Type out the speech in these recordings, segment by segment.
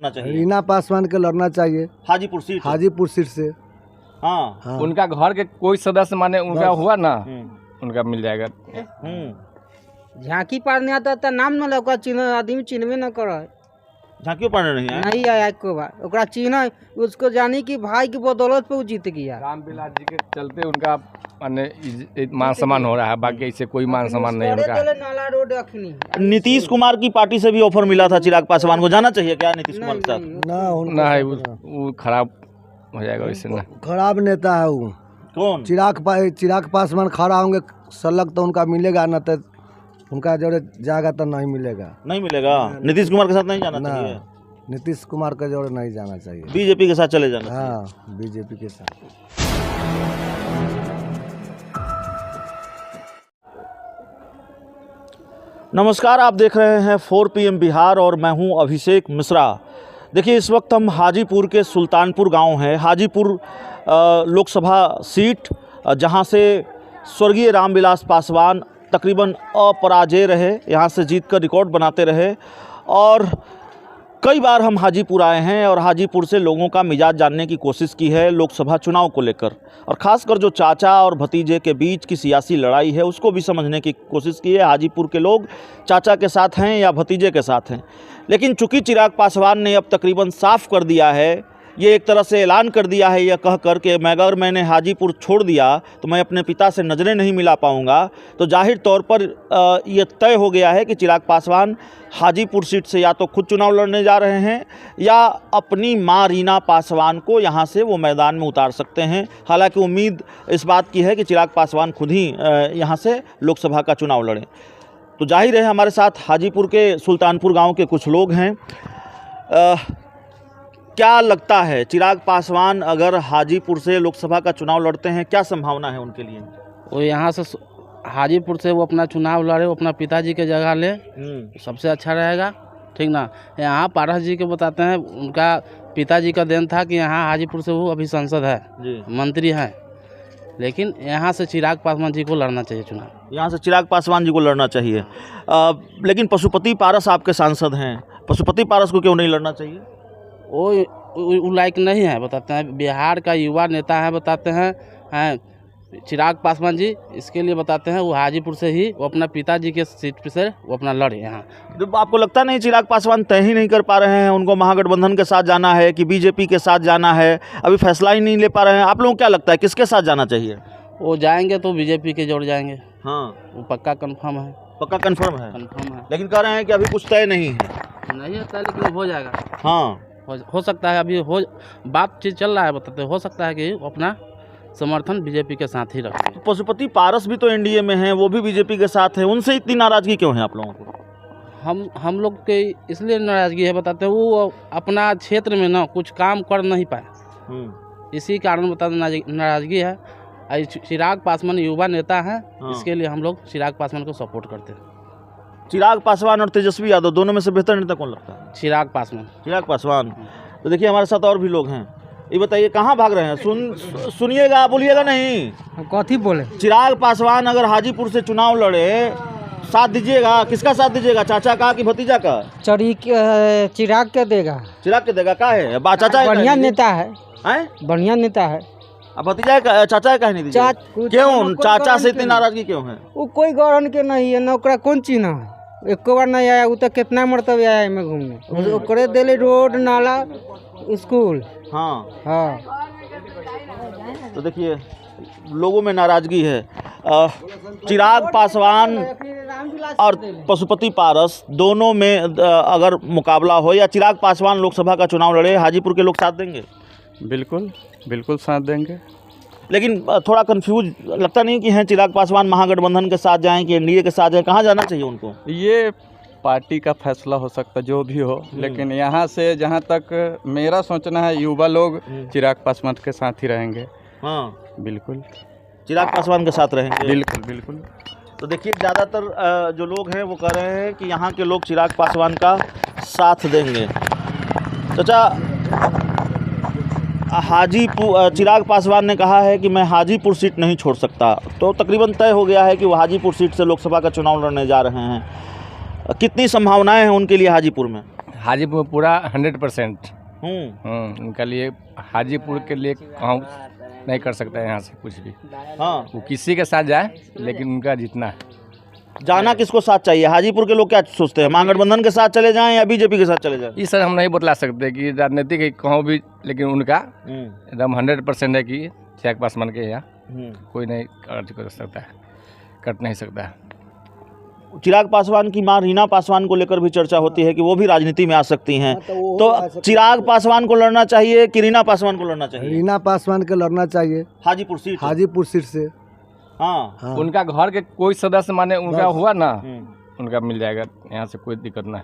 रीना पासवान के लड़ना चाहिए हाजीपुर सीट से। हाँ। उनका घर के कोई सदस्य माने उनका हुआ ना, उनका मिल जाएगा। झांकी पार नहीं आता नाम न लगा, चिन्ह आदमी चिन्हवे न कर। झांकियों पाने नहीं आया को बार ओकरा चिन्ह, उसको जानी कि भाई की बदौलत पे वो जीत गया। रामविलास जी के चलते उनका माने मान सम्मान हो रहा है, बाकी ऐसे कोई मान सम्मान नहीं उनका। नाला रोड रखनी। नीतीश कुमार की पार्टी से भी ऑफर मिला था चिराग पासवान को, जाना चाहिए क्या नीतीश कुमार के साथ? ना है वो खराब हो जाएगा वैसे ना। खराब नेता है वो। कौन? चिराग पासवान खड़ा होंगे सलग तो उनका मिलेगा, न तो उनका जोड़े जाएगा तो नहीं मिलेगा। नहीं मिलेगा। नीतीश कुमार के साथ नहीं जाना चाहिए। नीतीश कुमार के जोड़े नहीं जाना चाहिए, बीजेपी के साथ चले जाना। हाँ, बीजेपी के साथ। नमस्कार, आप देख रहे हैं 4 PM बिहार और मैं हूं अभिषेक मिश्रा। देखिए, इस वक्त हम हाजीपुर के सुल्तानपुर गांव हैं। हाजीपुर लोकसभा सीट, जहां से स्वर्गीय रामविलास पासवान तकरीबन अपराजेय रहे, यहां से जीतकर रिकॉर्ड बनाते रहे। और कई बार हम हाजीपुर आए हैं और हाजीपुर से लोगों का मिजाज जानने की कोशिश की है लोकसभा चुनाव को लेकर, और ख़ासकर जो चाचा और भतीजे के बीच की सियासी लड़ाई है उसको भी समझने की कोशिश की है। हाजीपुर के लोग चाचा के साथ हैं या भतीजे के साथ हैं। लेकिन चूंकि चिराग पासवान ने अब तकरीबन साफ कर दिया है, ये एक तरह से ऐलान कर दिया है यह कह कर के अगर मैंने हाजीपुर छोड़ दिया तो मैं अपने पिता से नज़रें नहीं मिला पाऊंगा, तो जाहिर तौर पर यह तय हो गया है कि चिराग पासवान हाजीपुर सीट से या तो खुद चुनाव लड़ने जा रहे हैं या अपनी मां रीना पासवान को यहां से वो मैदान में उतार सकते हैं। हालांकि उम्मीद इस बात की है कि चिराग पासवान खुद ही यहां से लोकसभा का चुनाव लड़ें। तो जाहिर है हमारे साथ हाजीपुर के सुल्तानपुर गाँव के कुछ लोग हैं। क्या लगता है, चिराग पासवान अगर हाजीपुर से लोकसभा का चुनाव लड़ते हैं, क्या संभावना है उनके लिए? वो यहाँ से हाजीपुर से वो अपना चुनाव लड़े, वो अपना पिताजी के जगह ले, सबसे अच्छा रहेगा। ठीक ना। यहाँ पारस जी के बताते हैं, उनका पिताजी का देन था कि यहाँ हाजीपुर से वो अभी सांसद है, मंत्री हैं, लेकिन यहाँ से चिराग पासवान जी को लड़ना चाहिए चुनाव। यहाँ से चिराग पासवान जी को लड़ना चाहिए। लेकिन पशुपति पारस आपके सांसद हैं, पशुपति पारस को क्यों नहीं लड़ना चाहिए? वो लायक नहीं है, बताते हैं। बिहार का युवा नेता है, बताते हैं चिराग पासवान जी, इसके लिए बताते हैं वो हाजीपुर से ही वो अपना पिताजी के सीट से वो अपना लड़े। यहाँ आपको लगता नहीं चिराग पासवान तय ही नहीं कर पा रहे हैं, उनको महागठबंधन के साथ जाना है कि बीजेपी के साथ जाना है, अभी फैसला ही नहीं ले पा रहे हैं? आप लोगों को क्या लगता है किसके साथ जाना चाहिए? वो जाएंगे तो बीजेपी के जोड़ जाएंगे। हाँ, वो पक्का कंफर्म है। पक्का कंफर्म है। लेकिन कह रहे हैं कि अभी कुछ तय नहीं होता है, लेकिन हो जाएगा। हाँ, हो सकता है, अभी बातचीत चल रहा है, बताते हो सकता है कि अपना समर्थन बीजेपी के साथ ही रखें। तो पशुपति पारस भी तो एनडीए में हैं, वो भी बीजेपी के साथ हैं, उनसे इतनी नाराजगी क्यों है आप लोगों को? हम लोग के इसलिए नाराजगी है, बताते हैं वो अपना क्षेत्र में ना कुछ काम कर नहीं पाए, इसी कारण बताते नाराजगी है। चिराग पासवान युवा नेता है, इसके लिए हम लोग चिराग पासवान को सपोर्ट करते हैं। चिराग पासवान और तेजस्वी यादव दोनों में से बेहतर नेता कौन लगता है? चिराग पासवान। चिराग पासवान। तो देखिए, हमारे साथ और भी लोग हैं। ये बताइए, कहाँ भाग रहे हैं? सुनिएगा, बोलिएगा नहीं। कथी बोले? चिराग पासवान अगर हाजीपुर से चुनाव लड़े, साथ दीजिएगा? किसका साथ दीजिएगा, चाचा का कि भतीजा का? चिराग के देगा। चिराग के देगा? का है चाचा बढ़िया नेता है, बढ़िया नेता है। अब भतीजा का चाचा का नहीं दीजिएगा? क्यों चाचा से इतनी नाराजगी क्यों है? वो कोई गौरन के नहीं है ना, ओकरा कौन चिन्ह है, एक बार नहीं आया, वो तो कितना मरतबे आया है घूमने। ओकरे दिले रोड नाला स्कूल। हाँ। तो देखिए, लोगों में नाराजगी है। चिराग पासवान और पशुपति पारस दोनों में अगर मुकाबला हो या चिराग पासवान लोकसभा का चुनाव लड़े, हाजीपुर के लोग साथ देंगे? बिल्कुल साथ देंगे। लेकिन थोड़ा कंफ्यूज लगता नहीं कि हैं चिराग पासवान महागठबंधन के साथ जाएं कि एनडीए के साथ जाएं? कहाँ जाना चाहिए उनको? ये पार्टी का फैसला हो सकता है, जो भी हो, लेकिन यहाँ से जहाँ तक मेरा सोचना है, युवा लोग चिराग पासवान के साथ ही रहेंगे। हाँ, बिल्कुल चिराग पासवान के साथ रहेंगे। बिल्कुल। तो देखिए, ज़्यादातर जो लोग हैं वो कह रहे हैं कि यहाँ के लोग चिराग पासवान का साथ देंगे। चाचा, चिराग पासवान ने कहा है कि मैं हाजीपुर सीट नहीं छोड़ सकता, तो तकरीबन तय हो गया है कि वो हाजीपुर सीट से लोकसभा का चुनाव लड़ने जा रहे हैं। कितनी संभावनाएं हैं उनके लिए हाजीपुर में? हाजीपुर में पूरा 100%। हम्म। उनके लिए हाजीपुर के लिए कहूँ नहीं कर सकता है यहाँ से कुछ भी। हाँ, वो किसी के साथ जाए लेकिन उनका जीतना है। जाना किसको साथ चाहिए? हाजीपुर के लोग क्या सोचते हैं, महागठबंधन के साथ चले जाएं या बीजेपी के साथ चले जाएं? ये सर हम नहीं बतला सकते कि राजनीतिक है कहूँ भी, लेकिन उनका एकदम 100% है कि चिराग पासवान के यहाँ कोई नहीं कर सकता है, कट नहीं सकता है। चिराग पासवान की मां रीना पासवान को लेकर भी चर्चा होती है कि वो भी राजनीति में आ सकती हैं, तो चिराग पासवान को लड़ना चाहिए कि रीना पासवान को लड़ना चाहिए? रीना पासवान के लड़ना चाहिए, हाजीपुर सीट, हाजीपुर सीट से। हाँ, उनका घर के कोई सदस्य माने उनका हुआ ना, उनका मिल जाएगा, यहाँ से कोई दिक्कत ना है।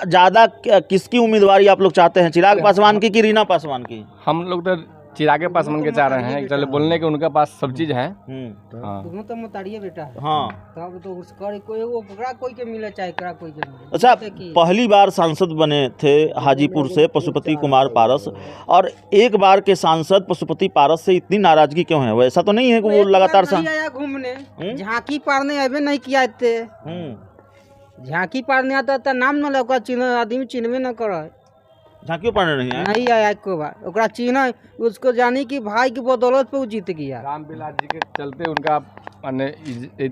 ज्यादा किसकी उम्मीदवारी आप लोग चाहते हैं, चिराग पासवान की कि रीना पासवान की? हम लोग तो चिराग पासवान के चाह रहे हैं, चले बोलने के उनके पास सब चीज है। हाँ। तो मुतारिये बेटा। हाँ, तब तो उसका कोई वो ककरा कोई के मिले चाहे ककरा कोई के मिले। अच्छा, पहली बार सांसद बने थे हाजीपुर से पशुपति कुमार पारस, और एक बार के सांसद पशुपति पारस से इतनी नाराजगी क्यों है? वैसा तो नहीं है कि वो लगातार आया घूमने, झांकी पारने अबे नहीं किया थे। झांकी पारने आता था, नाम न लगा, चिन्ह आदमी चिन्हवे न करे। झांकियों पढ़ने नहीं आया एक बार, ओकरा चिन्ह उसको जानी कि भाई की बदौलत पे वो जीत गया। रामविलास जी के चलते उनका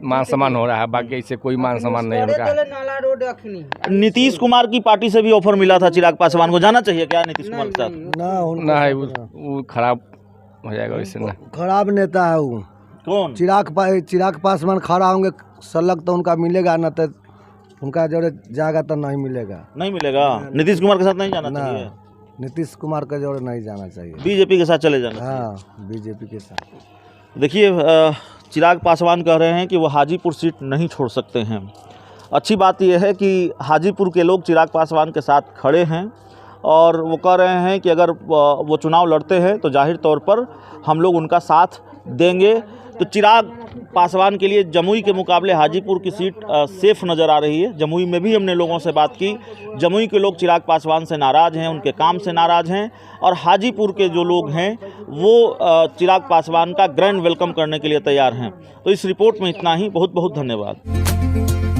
मान सम्मान हो रहा है, बाकी ऐसे कोई मान सम्मान नहीं उनका। नाला रोड अखनी नीतीश कुमार की पार्टी से भी ऑफर मिला था चिराग पासवान को, जाना चाहिए क्या नीतीश कुमार के साथ? ना है, वो खराब हो जाएगा वैसे ना। खराब नेता है वो। कौन? चिराग पासवान खड़ा होंगे सलग तो उनका मिलेगा, न तो उनका जोड़े जाएगा तो नहीं मिलेगा। नहीं मिलेगा। नीतीश कुमार के साथ नहीं जाना चाहिए? नीतीश कुमार के जोड़े नहीं जाना चाहिए, बीजेपी के साथ चले जाना चाहिए। हाँ, बीजेपी के साथ। देखिए, चिराग पासवान कह रहे हैं कि वो हाजीपुर सीट नहीं छोड़ सकते हैं। अच्छी बात यह है कि हाजीपुर के लोग चिराग पासवान के साथ खड़े हैं, और वो कह रहे हैं कि अगर वो चुनाव लड़ते हैं तो जाहिर तौर पर हम लोग उनका साथ देंगे। तो चिराग पासवान के लिए जमुई के मुकाबले हाजीपुर की सीट सेफ नज़र आ रही है। जमुई में भी हमने लोगों से बात की, जमुई के लोग चिराग पासवान से नाराज़ हैं, उनके काम से नाराज़ हैं, और हाजीपुर के जो लोग हैं वो चिराग पासवान का ग्रैंड वेलकम करने के लिए तैयार हैं। तो इस रिपोर्ट में इतना ही। बहुत बहुत धन्यवाद।